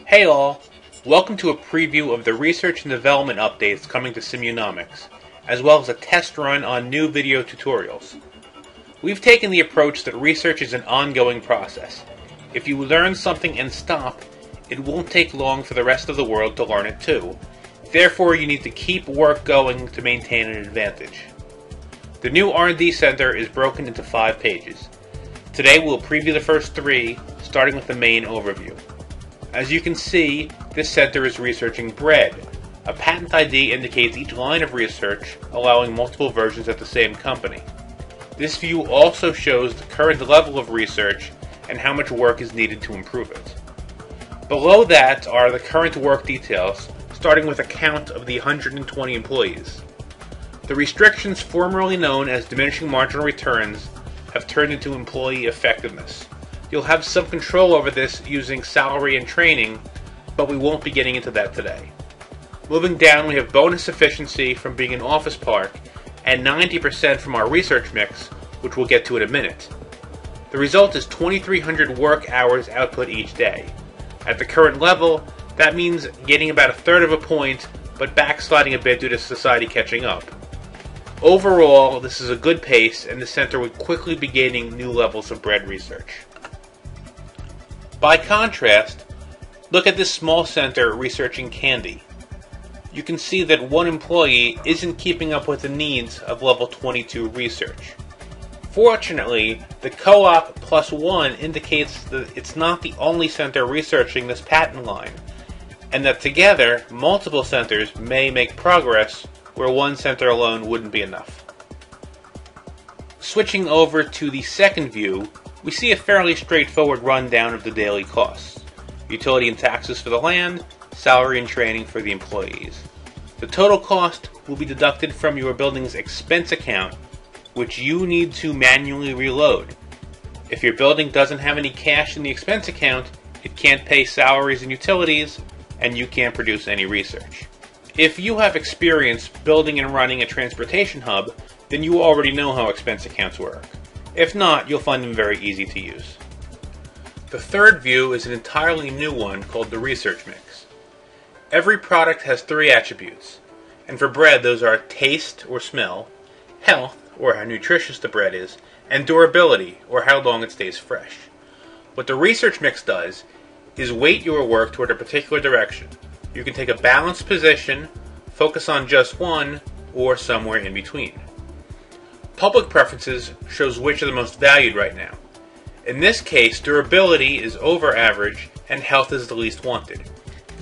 Hey all! Welcome to a preview of the research and development updates coming to Simunomics, as well as a test run on new video tutorials. We've taken the approach that research is an ongoing process. If you learn something and stop, it won't take long for the rest of the world to learn it too. Therefore, you need to keep work going to maintain an advantage. The new R&D Center is broken into 5 pages. Today we'll preview the first 3, starting with the main overview. As you can see, this center is researching bread. A patent ID indicates each line of research, allowing multiple versions at the same company. This view also shows the current level of research and how much work is needed to improve it. Below that are the current work details, starting with a count of the 120 employees. The restrictions formerly known as diminishing marginal returns have turned into employee effectiveness. You'll have some control over this using salary and training, but we won't be getting into that today. Moving down, we have bonus efficiency from being an office park, and 90% from our research mix, which we'll get to in a minute. The result is 2,300 work hours output each day. At the current level, that means getting about 1/3 of a point, but backsliding a bit due to society catching up. Overall, this is a good pace, and the center would quickly be gaining new levels of bread research. By contrast, look at this small center researching candy. You can see that one employee isn't keeping up with the needs of level 22 research. Fortunately, the co-op +1 indicates that it's not the only center researching this patent line, and that together, multiple centers may make progress where one center alone wouldn't be enough. Switching over to the second view, we see a fairly straightforward rundown of the daily costs. Utility and taxes for the land, salary and training for the employees. The total cost will be deducted from your building's expense account, which you need to manually reload. If your building doesn't have any cash in the expense account, it can't pay salaries and utilities, and you can't produce any research. If you have experience building and running a transportation hub, then you already know how expense accounts work. If not, you'll find them very easy to use. The third view is an entirely new one called the research mix. Every product has 3 attributes, and for bread those are taste or smell, health or how nutritious the bread is, and durability or how long it stays fresh. What the research mix does is weight your work toward a particular direction. You can take a balanced position, focus on just one, or somewhere in between. Public preferences shows which are the most valued right now. In this case, durability is over average and health is the least wanted.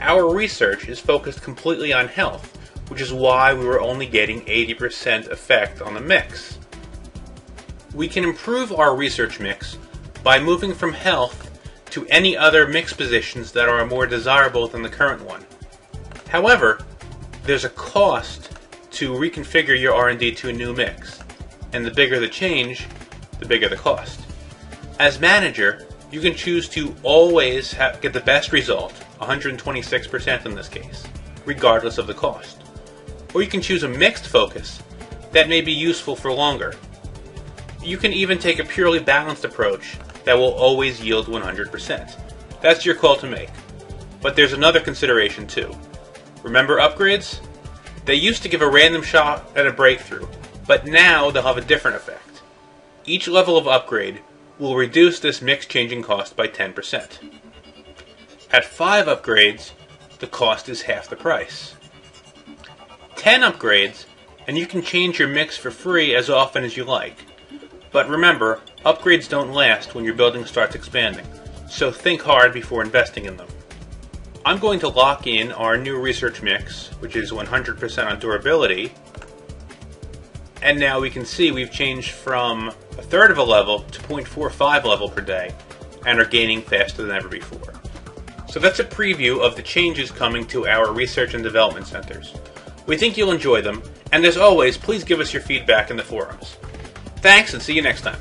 Our research is focused completely on health, which is why we were only getting 80% effect on the mix. We can improve our research mix by moving from health to any other mix positions that are more desirable than the current one. However, there's a cost to reconfigure your R&D to a new mix. And the bigger the change, the bigger the cost. As manager, you can choose to always get the best result, 126% in this case, regardless of the cost. Or you can choose a mixed focus that may be useful for longer. You can even take a purely balanced approach that will always yield 100%. That's your call to make. But there's another consideration too. Remember upgrades? They used to give a random shot at a breakthrough, but now they'll have a different effect. Each level of upgrade will reduce this mix changing cost by 10%. At 5 upgrades, the cost is half the price. 10 upgrades, and you can change your mix for free as often as you like. But remember, upgrades don't last when your building starts expanding, so think hard before investing in them. I'm going to lock in our new research mix, which is 100% on durability. And now we can see we've changed from 1/3 of a level to 0.45 level per day and are gaining faster than ever before. So that's a preview of the changes coming to our research and development centers. We think you'll enjoy them, and as always, please give us your feedback in the forums. Thanks, and see you next time.